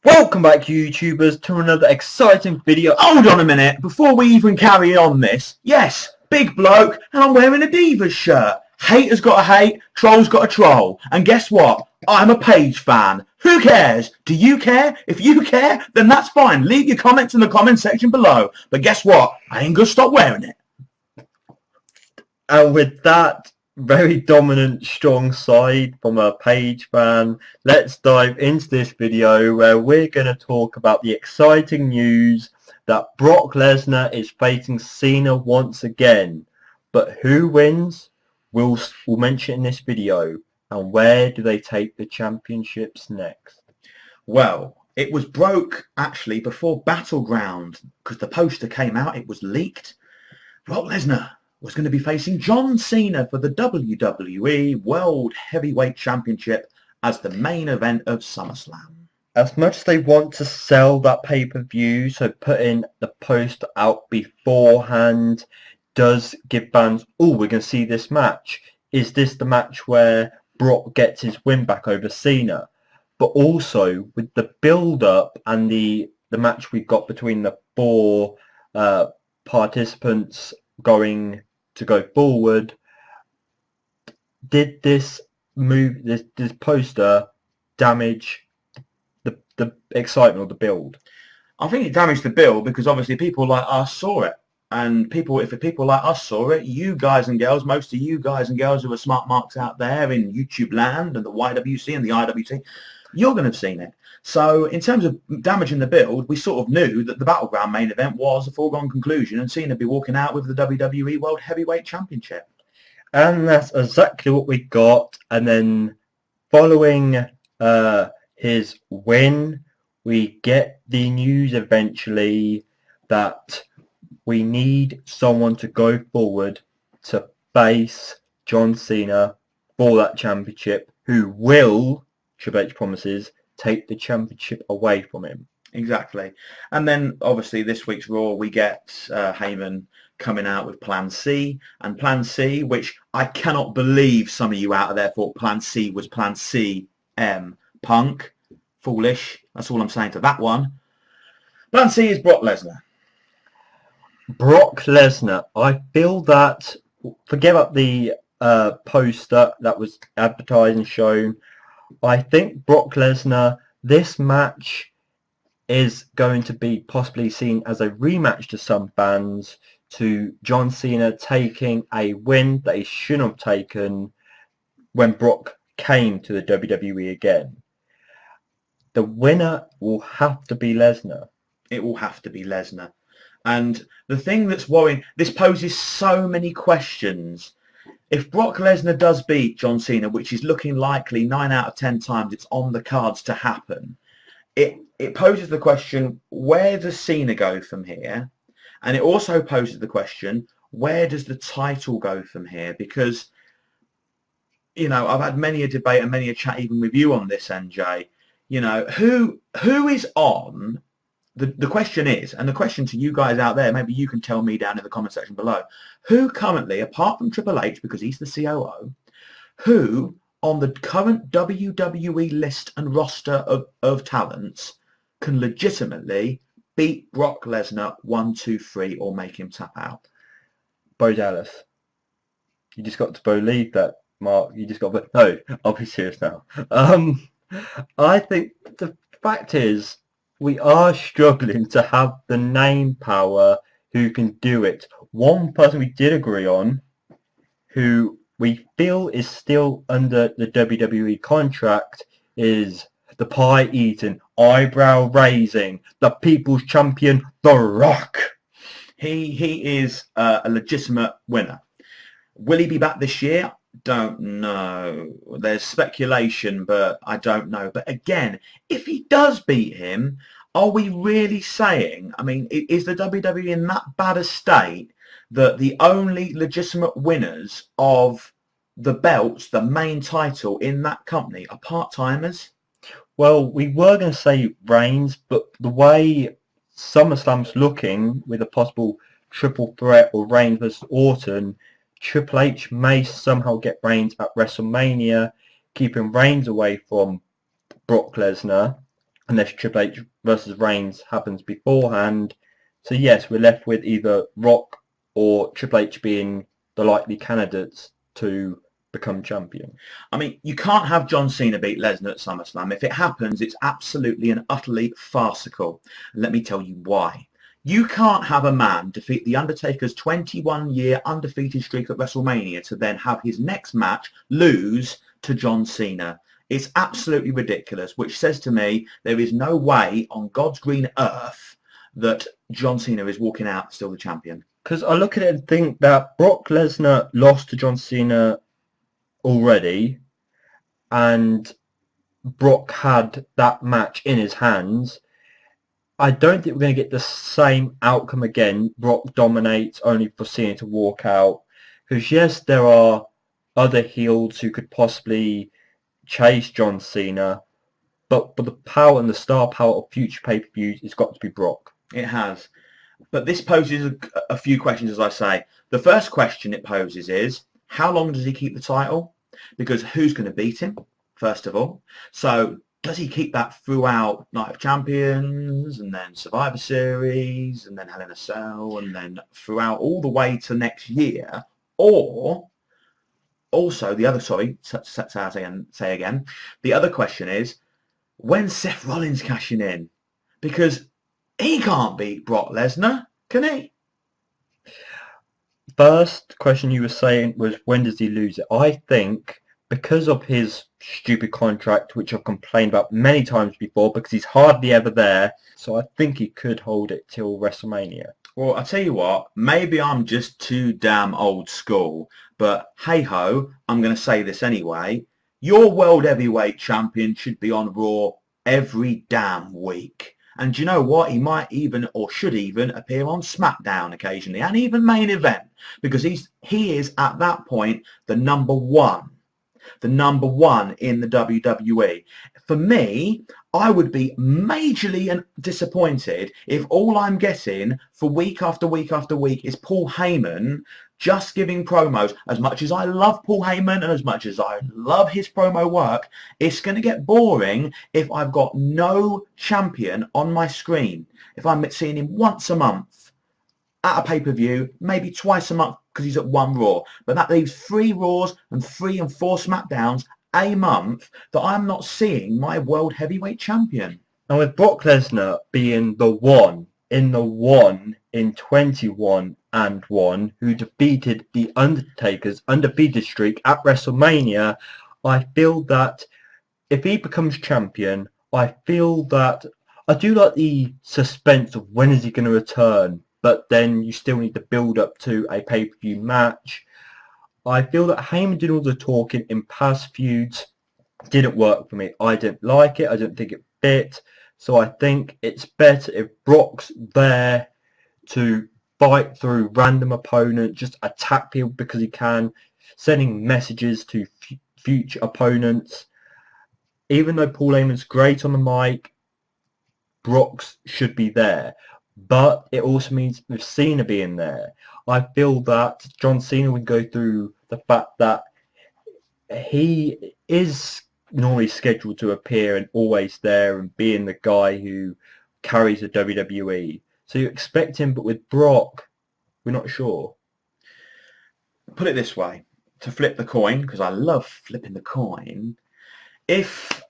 Welcome back, YouTubers, to another exciting video. Hold on a minute, before we even carry on this. Yes, big bloke, and I'm wearing a Divas shirt. Haters got a hate, trolls got a troll. And guess what? I'm a Paige fan. Who cares? Do you care? If you care, then that's fine. Leave your comments in the comment section below. But guess what? I ain't gonna stop wearing it. And with that very dominant, strong side from a Paige fan, let's dive into this video where we're going to talk about the exciting news that Brock Lesnar is facing Cena once again. But who wins? We'll mention in this video. And where do they take the championships next? Well, it was broke actually before Battleground because the poster came out. It was leaked. Brock Lesnar was going to be facing John Cena for the WWE World Heavyweight Championship as the main event of SummerSlam. As much as they want to sell that pay-per-view, so putting the poster out beforehand does give fans, oh, we're going to see this match. Is this the match where Brock gets his win back over Cena? But also, with the build-up and the match we got between the four participants going to go forward, did this poster damage the excitement of the build? I think it damaged the build because obviously people like us saw it. And if people like us saw it, you guys and girls, most of you guys and girls who are smart marks out there in YouTube land and the YWC and the IWC, you're going to have seen it. So in terms of damaging the build, we sort of knew that the Battleground main event was a foregone conclusion and Cena be walking out with the WWE World Heavyweight Championship. And that's exactly what we got. And then following his win, we get the news eventually that we need someone to go forward to face John Cena for that championship, who will, Triple H promises, take the championship away from him. Exactly. And then obviously this week's Raw we get Heyman coming out with Plan C, and Plan C, which I cannot believe some of you out there thought Plan C was Plan C Punk. Foolish. That's all I'm saying to that one. Plan C is Brock Lesnar. Brock Lesnar. I feel that, forget about the poster that was advertised and shown, I think Brock Lesnar, this match is going to be possibly seen as a rematch to some fans to John Cena taking a win that he shouldn't have taken when Brock came to the WWE again. The winner will have to be Lesnar. It will have to be Lesnar. And the thing that's worrying, this poses so many questions. If Brock Lesnar does beat John Cena, which is looking likely 9 out of 10 times it's on the cards to happen, it poses the question, where does Cena go from here? And it also poses the question, where does the title go from here? Because, you know, I've had many a debate and many a chat even with you on this, NJ. You know, who is on... The question is, and the question to you guys out there, maybe you can tell me down in the comment section below, who currently, apart from Triple H, because he's the COO, who on the current WWE list and roster of talents can legitimately beat Brock Lesnar 1, 2, 3 or make him tap out? Bo Dallas. You just got to believe that, Mark. You just got to... No, I'll be serious now. I think the fact is, we are struggling to have the name power who can do it. One person we did agree on, who we feel is still under the WWE contract, is the pie-eating, eyebrow-raising, the people's champion, The Rock. He is a legitimate winner. Will he be back this year? Don't know. There's speculation, but I don't know. But again, if he does beat him, are we really saying, I mean, is the WWE in that bad a state that the only legitimate winners of the belts, the main title in that company, are part-timers? Well, we were going to say Reigns, but the way SummerSlam's looking with a possible triple threat or Reigns versus Orton, Triple H may somehow get Reigns at WrestleMania, keeping Reigns away from Brock Lesnar, unless Triple H versus Reigns happens beforehand. So yes, we're left with either Rock or Triple H being the likely candidates to become champion. I mean, you can't have John Cena beat Lesnar at SummerSlam. If it happens, it's absolutely and utterly farcical. And let me tell you why. You can't have a man defeat The Undertaker's 21-year undefeated streak at WrestleMania to then have his next match lose to John Cena. It's absolutely ridiculous, which says to me there is no way on God's green earth that John Cena is walking out still the champion. Because I look at it and think that Brock Lesnar lost to John Cena already, and Brock had that match in his hands. I don't think we're going to get the same outcome again. Brock dominates only for Cena to walk out. Because yes, there are other heels who could possibly chase John Cena, but the power and the star power of future pay-per-views has got to be Brock. It has. But this poses a few questions, as I say. The first question it poses is, how long does he keep the title? Because who's going to beat him, first of all? So does he keep that throughout Night of Champions and then Survivor Series and then Hell in a Cell and then throughout all the way to next year? Or also the other, say again, the other question is, when's Seth Rollins cashing in? Because he can't beat Brock Lesnar, can he? First question you were saying was, when does he lose it? I think because of his stupid contract, which I've complained about many times before, because he's hardly ever there, so I think he could hold it till WrestleMania. Well, I tell you what, maybe I'm just too damn old school, but hey-ho, I'm going to say this anyway. Your World Heavyweight Champion should be on Raw every damn week. And do you know what? He might even, or should even, appear on SmackDown occasionally, and even main event, because he is at that point the number one in the WWE. For me, I would be majorly disappointed if all I'm getting for week after week after week is Paul Heyman just giving promos. As much as I love Paul Heyman and as much as I love his promo work, it's going to get boring if I've got no champion on my screen. If I'm seeing him once a month at a pay-per-view, maybe twice a month because he's at one Raw. But that leaves 3 Raws and 3 and 4 SmackDowns a month that I'm not seeing my World Heavyweight Champion. And with Brock Lesnar being the one in 21-1 who defeated The Undertaker's undefeated streak at WrestleMania, I feel that if he becomes champion, I feel that I do like the suspense of when is he going to return, but then you still need to build up to a pay-per-view match. I feel that Heyman did all the talking in past feuds didn't work for me. I didn't like it. I didn't think it fit. So I think it's better if Brock's there to fight through random opponents, just attack people because he can, sending messages to future opponents. Even though Paul Heyman's great on the mic, Brock's should be there. But it also means with Cena being there, I feel that John Cena would go through the fact that he is normally scheduled to appear and always there and being the guy who carries the WWE. So you expect him, but with Brock, we're not sure. Put it this way, to flip the coin, because I love flipping the coin, if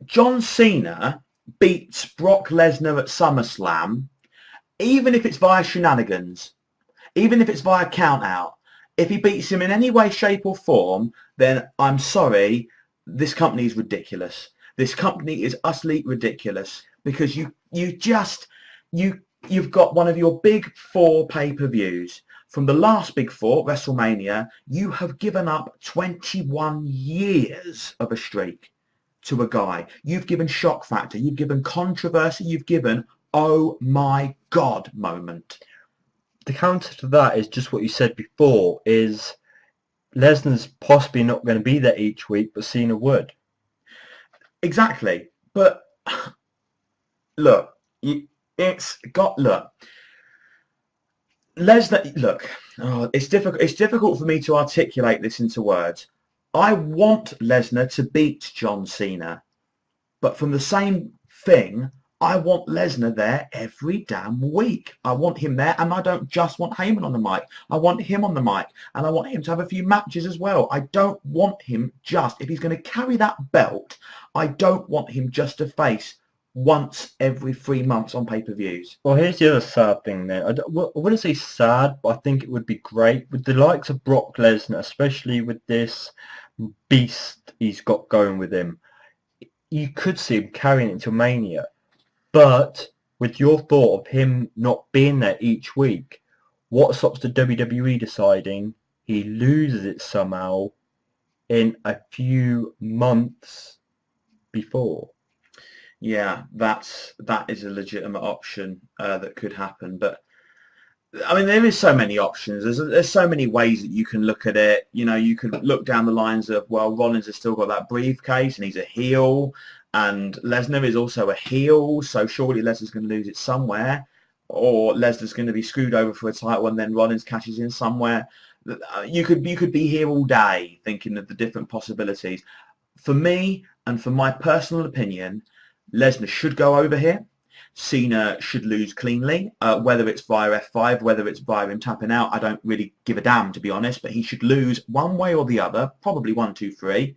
John Cena beats Brock Lesnar at SummerSlam, even if it's via shenanigans, even if it's via count-out, if he beats him in any way, shape or form, then I'm sorry, this company is ridiculous. This company is utterly ridiculous because you've got one of your big 4 pay-per-views. From the last big 4, WrestleMania, you have given up 21 years of a streak to a guy. You've given shock factor, you've given controversy, you've given oh my God moment. The counter to that is just what you said before, is Lesnar's possibly not going to be there each week, but Cena would. Exactly. But look, Lesnar, look, it's difficult for me to articulate this into words. I want Lesnar to beat John Cena, but from the same thing, I want Lesnar there every damn week. I want him there, and I don't just want Heyman on the mic. I want him on the mic, and I want him to have a few matches as well. I don't want him just, if he's going to carry that belt, I don't want him just to face once every 3 months on pay-per-views. Well, here's the other sad thing then. I wouldn't say sad, but I think it would be great with the likes of Brock Lesnar, especially with this beast he's got going with him. You could see him carrying it into Mania. But with your thought of him not being there each week, what stops the WWE deciding he loses it somehow in a few months before? Yeah, that is a legitimate option that could happen. But I mean, there is so many options. There's so many ways that you can look at it. You know, you could look down the lines of, well, Rollins has still got that briefcase and he's a heel, and Lesnar is also a heel, so surely Lesnar's going to lose it somewhere, or Lesnar's going to be screwed over for a title and then Rollins cashes in somewhere. You could be here all day thinking of the different possibilities. For me, and for my personal opinion, Lesnar should go over here. Cena should lose cleanly, whether it's via F5, whether it's via him tapping out. I don't really give a damn, to be honest, but he should lose one way or the other, probably 1, 2, 3.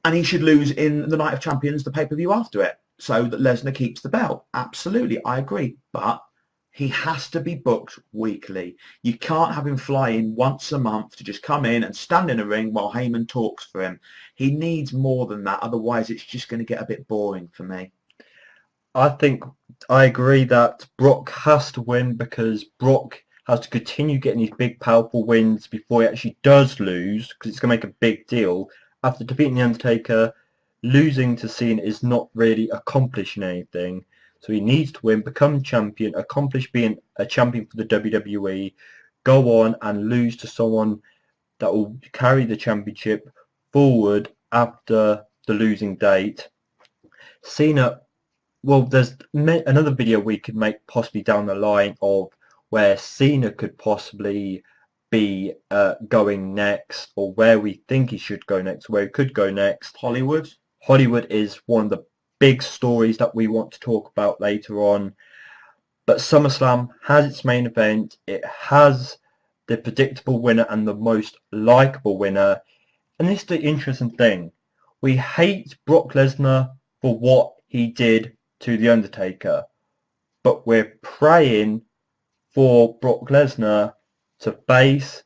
And he should lose in the Night of Champions, the pay-per-view after it, so that Lesnar keeps the belt. Absolutely, I agree. But he has to be booked weekly. You can't have him fly in once a month to just come in and stand in a ring while Heyman talks for him. He needs more than that, otherwise it's just going to get a bit boring for me. I agree that Brock has to win, because Brock has to continue getting these big, powerful wins before he actually does lose, because it's going to make a big deal. After defeating The Undertaker, losing to Cena is not really accomplishing anything. So he needs to win, become champion, accomplish being a champion for the WWE, go on and lose to someone that will carry the championship forward after the losing date. Cena, well, there's another video we could make possibly down the line of where Cena could possibly be going next, or where we think he should go next, where he could go next. Hollywood is one of the big stories that we want to talk about later on. But SummerSlam has its main event. It has the predictable winner and the most likable winner. And this is the interesting thing. We hate Brock Lesnar for what he did to The Undertaker, but we're praying for Brock Lesnar to face,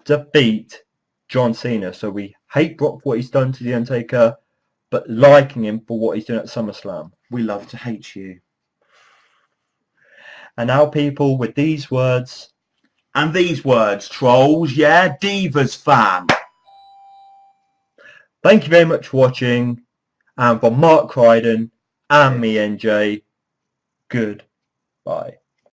defeat John Cena. So we hate Brock for what he's done to The Undertaker, but liking him for what he's doing at SummerSlam. We love to hate you. And now, people, with these words... And these words, trolls, yeah? Divas fan. Thank you very much for watching. And for Mark Crichton and me, NJ, goodbye.